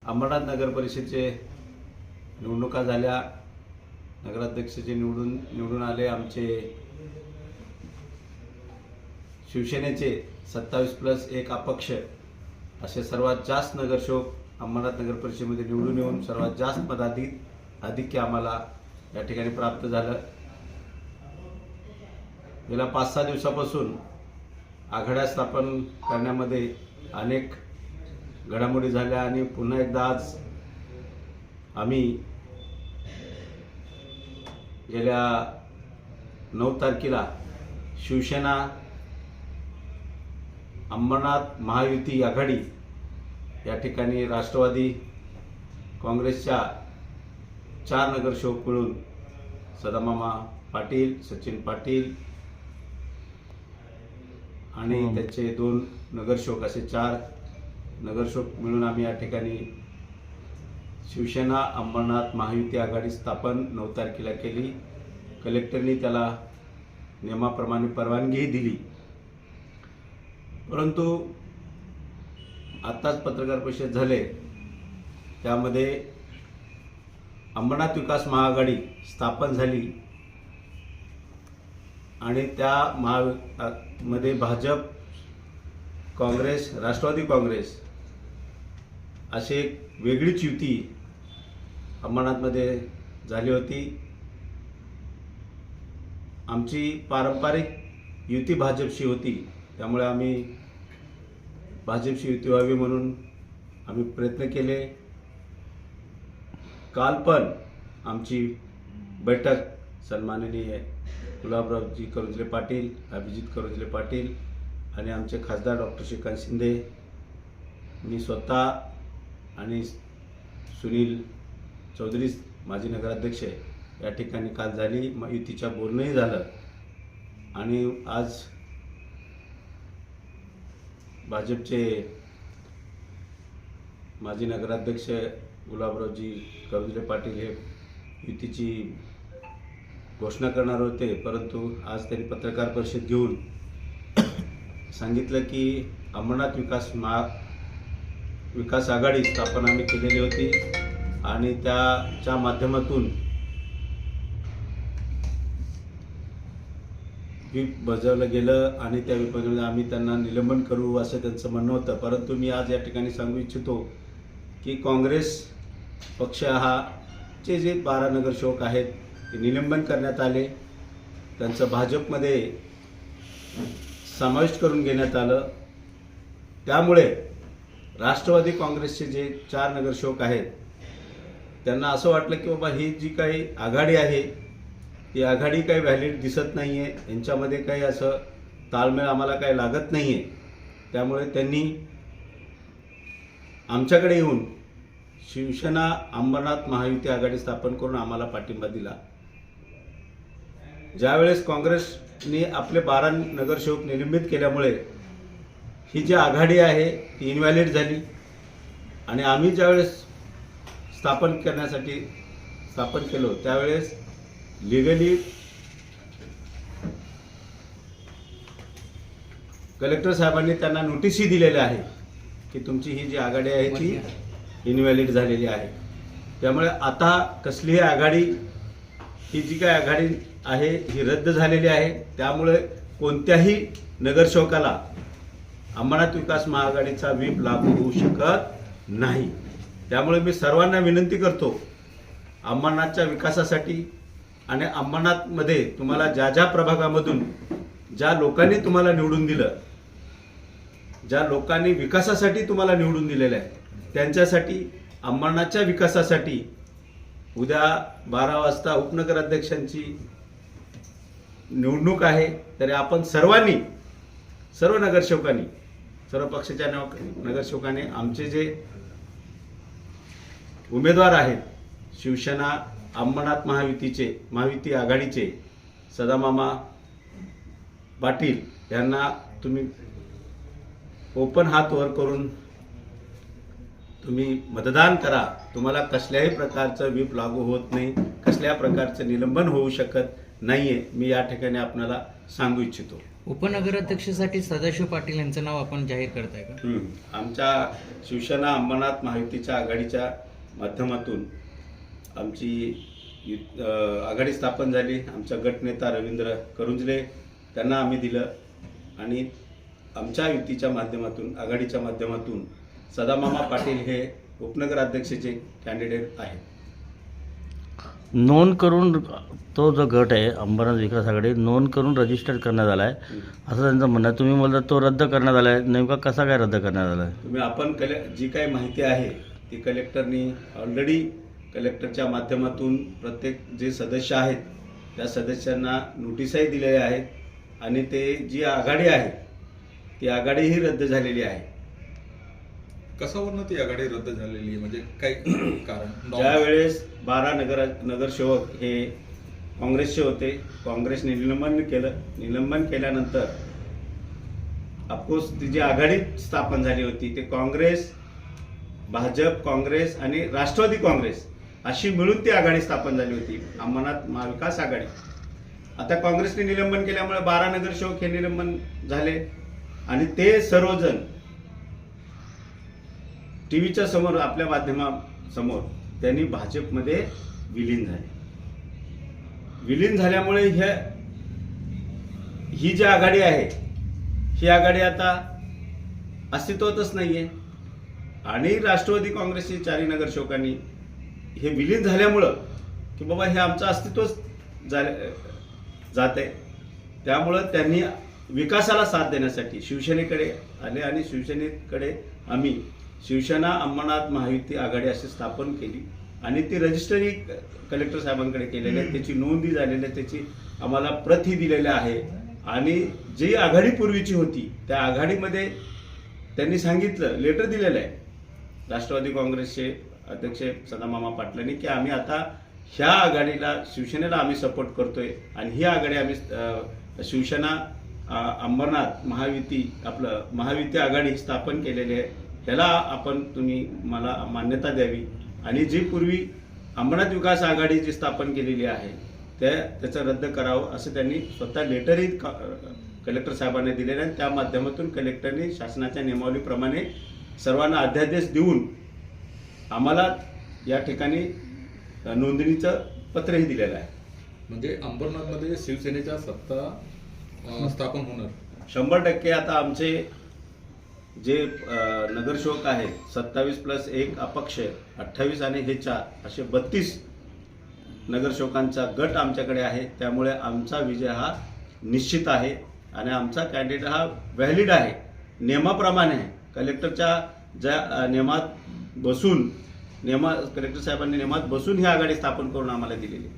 अंबरनाथ नगर परिषदेचे निवडणुका झाल्या। नगराध्यक्षाचे निवडून आले आमचे शिवसेनेचे 27+1 अपक्ष असे सर्वात जास्त नगरसेवक अंबरनाथ नगर परिषदेमध्ये निवडून येऊन सर्वात जास्त मताधिक्य आम्हाला या ठिकाणी प्राप्त झालं। गेल्या 5-6 दिवसापासून आघाड्या स्थापन करण्यामध्ये अनेक घडामोडी झाल्या आणि पुन्हा एकदा आज आम्ही गेल्या 9 तारखेला शिवसेना अंबरनाथ महायुती आघाडी या ठिकाणी राष्ट्रवादी काँग्रेसच्या 4 नगरसेवक मिळून सदामामा पाटील, सचिन पाटील आणि त्याचे 2 नगरसेवक असे 4 नगरसेवक मिळून आम्ही या ठिकाणी शिवसेना अंबरनाथ महायुती आघाडी स्थापन 9 तारखेला केली। कलेक्टरनी त्याला नियमाप्रमाणे परवानगीही दिली, परंतु आत्ताच पत्रकार परिषद झाले त्यामध्ये अंबरनाथ विकास महाआघाडी स्थापन झाली आणि त्या मध्ये भाजप, काँग्रेस, राष्ट्रवादी काँग्रेस अशी एक वेगळीच युती अंबरनाथमध्ये झाली होती। आमची पारंपरिक युती भाजपशी होती, त्यामुळे आम्ही भाजपशी युती व्हावी म्हणून आम्ही प्रयत्न केले। काल पण आमची बैठक सन्माननीय गुलाबरावजी करुजले पाटील, अभिजित करुजले पाटील आणि आमचे खासदार डॉक्टर श्रीकांत शिंदे, मी स्वतः आणि सुनील चौधरी माजी नगराध्यक्ष या ठिकाणी काल झाली। युतीच्या बोलणंही झालं आणि आज भाजपचे माजी नगराध्यक्ष गुलाबरावजी करुजले पाटील हे युतीची घोषणा करणार होते, परंतु आज त्यांनी पत्रकार परिषद घेऊन सांगितलं की अंबरनाथ विकास आघाडी स्थापन आम्ही केलेली होती आणि त्याच्या माध्यमातून व्हीप बजावलं गेलं आणि त्या व्हीपमध्ये आम्ही त्यांना निलंबन करू असं त्यांचं म्हणणं होतं। परंतु मी आज या ठिकाणी सांगू इच्छितो की काँग्रेस पक्ष चे जे 12 नगरसेवक आहेत ते निलंबन करण्यात आले, त्यांचं भाजपमध्ये समाविष्ट करून घेण्यात आलं। त्यामुळे राष्ट्रवादी काँग्रेसचे जे 4 नगरसेवक आहेत त्यांना असं वाटलं की बाबा ही जी काही आघाडी आहे ती आघाडी काही व्हॅलिड दिसत नाही आहे, यांच्यामध्ये काही असं ताळमेळ आम्हाला काही लागत नाही आहे। त्यामुळे त्यांनी आमच्याकडे येऊन शिवसेना अंबरनाथ महायुती आघाडी स्थापन करून आम्हाला पाठिंबा दिला। ज्यावेळेस काँग्रेसने आपले 12 नगरसेवक निलंबित केल्यामुळे ही जी आघाडी आहे ती इनव्हॅलिड झाली आणि आम्ही ज्यावेळेस स्थापन केलो त्यावेळेस लिगली कलेक्टर साहेबांनी त्यांना नोटीसही दिलेल्या आहे की तुमची ही जी आघाडी आहे ती इनव्हॅलिड झालेली आहे। त्यामुळे आता कसलीही आघाडी, ही जी काही आघाडी आहे ही रद्द झालेली आहे। त्यामुळे कोणत्याही नगरसेवकाला अंबरनाथ विकास महाआघाडीचा व्हीप लागू होऊ शकत नाही। त्यामुळे मी सर्वांना विनंती करतो, अंबरनाथच्या विकासासाठी आणि अंबरनाथमध्ये तुम्हाला ज्या प्रभागामधून ज्या लोकांनी तुम्हाला निवडून दिलं, ज्या लोकांनी विकासासाठी तुम्हाला निवडून दिलेलं आहे त्यांच्यासाठी, अंबरनाथच्या विकासासाठी उद्या 12 वाजता उपनगराध्यक्षांची निवडणूक आहे। तरी आपण सर्वांनी, सर्व नगरसेवकांनी, सर्व पक्षाच्या नगरसेवकांनी आमचे जे उमेदवार आहेत शिवसेना अंबरनाथ महायुती आघाडीचे सदामामा पाटील यांना तुम्ही ओपन हात वर करून तुम्ही मतदान करा। तुम्हाला कसल्याही प्रकारचं व्हीप लागू होत नाही, कसल्या प्रकारचं निलंबन होऊ शकत नाही आहे, मी या ठिकाणी आपल्याला सांगू इच्छितो. उपनगराध्यक्षासाठी सदाशिव पाटील यांचं नाव आपण जाहीर करताय का? आमच्या शिवसेना अंबरनाथ महायुतीच्या आघाडीच्या माध्यमातून आमची आघाडी स्थापन झाली. आमचा गटनेता रवींद्र करुंजले त्यांना आम्ही दिलं आणि आमच्या युतीच्या माध्यमातून आघाडीच्या माध्यमातून सदामामा पाटील हे उपनगराध्यक्षाचे कॅन्डिडेट आहेत. नोंद करून तो जो गट आहे अंबरनाथ विकास आघाडी नोंद करून रजिस्टर करण्यात आला आहे असं त्यांचं म्हणणं आहे. तुम्ही बोलता तो रद्द करण्यात आला आहे, नेमका कसा काय रद्द करण्यात आला आहे? तुम्ही आपण जी काही माहिती आहे ती कलेक्टरनी ऑलरेडी कलेक्टरच्या माध्यमातून प्रत्येक जे सदस्य आहेत त्या सदस्यांना नोटीसही दिलेल्या आहेत आणि ते जी आघाडी आहे ती आघाडीही रद्द झालेली आहे. कशावरनं ती आघाडी रद्द झालेली आहे, म्हणजे काही कारण? ज्यावेळेस 12 नगरसेवक हे काँग्रेसचे होते, काँग्रेसने निलंबन केल्यानंतर ऑफकोर्स ती जी आघाडी स्थापन झाली होती ते काँग्रेस, भाजप, काँग्रेस आणि राष्ट्रवादी काँग्रेस अशी मिळून ती आघाडी स्थापन झाली होती, अंबरनाथ महाविकास आघाडी. आता काँग्रेसने निलंबन केल्यामुळे 12 नगरसेवक हे निलंबन झाले आणि ते सर्वजण टीव्हीच्या समोर आपल्या माध्यमासमोर त्यांनी भाजपमध्ये विलीन झाले. विलीन झाल्यामुळे ही जी आघाडी आहे ही आघाडी आता अस्तित्वातच नाहीये आणि राष्ट्रवादी काँग्रेसचे 4 नगरसेवकांनी हे विलीन झाल्यामुळं की बाबा हे आमचं अस्तित्वच जात आहे, त्यामुळं त्यांनी विकासाला साथ देण्यासाठी शिवसेनेकडे आले आणि शिवसेनेकडे आम्ही शिवसेना अंबरनाथ महायुती आघाडी अशी स्थापन केली आणि ती रजिस्टरी कलेक्टर साहेबांकडे केलेली आहे, त्याची नोंदी झालेली आहे, त्याची आम्हाला प्रतही दिलेल्या आहे. आणि जी आघाडी पूर्वीची होती त्या आघाडीमध्ये त्यांनी सांगितलं, लेटर दिलेलं आहे राष्ट्रवादी काँग्रेसचे अध्यक्ष सदामामा पाटलांनी की आम्ही आता ह्या आघाडीला शिवसेनेला आम्ही सपोर्ट करतोय आणि ही आघाडी आम्ही शिवसेना अंबरनाथ महायुती आघाडी स्थापन केलेली आहे, त्याला तुम्ही मला मान्यता द्यावी आणि जी पूर्वी अंबरनाथ विकास आघाडी जी स्थापन केलेली आहे त्याचं रद्द करावं असं त्यांनी स्वतः लेटरही कलेक्टर साहेबांनी दिलेलं आहे. त्या माध्यमातून कलेक्टरने शासनाच्या नियमावलीप्रमाणे सर्वांना अध्यादेश देऊन आम्हाला या ठिकाणी नोंदणीचं पत्रही दिलेलं आहे. म्हणजे अंबरनाथमध्ये शिवसेनेच्या सत्ता स्थापन होणार 100%. आता आमचे जे नगरसेवक आहेत 27+1 अपक्ष 28 आणि हे 4 असे 32 नगरसेवकांचा गट आमच्याकडे आहे, त्यामुळे आमचा विजय हा निश्चित आहे आणि आमचा कॅन्डिडेट हा व्हॅलिड आहे, नियमाप्रमाणे आहे. कलेक्टरच्या ज्या कलेक्टर साहेबांनी नियमात बसून ही आघाडी स्थापन करून आम्हाला दिलेली.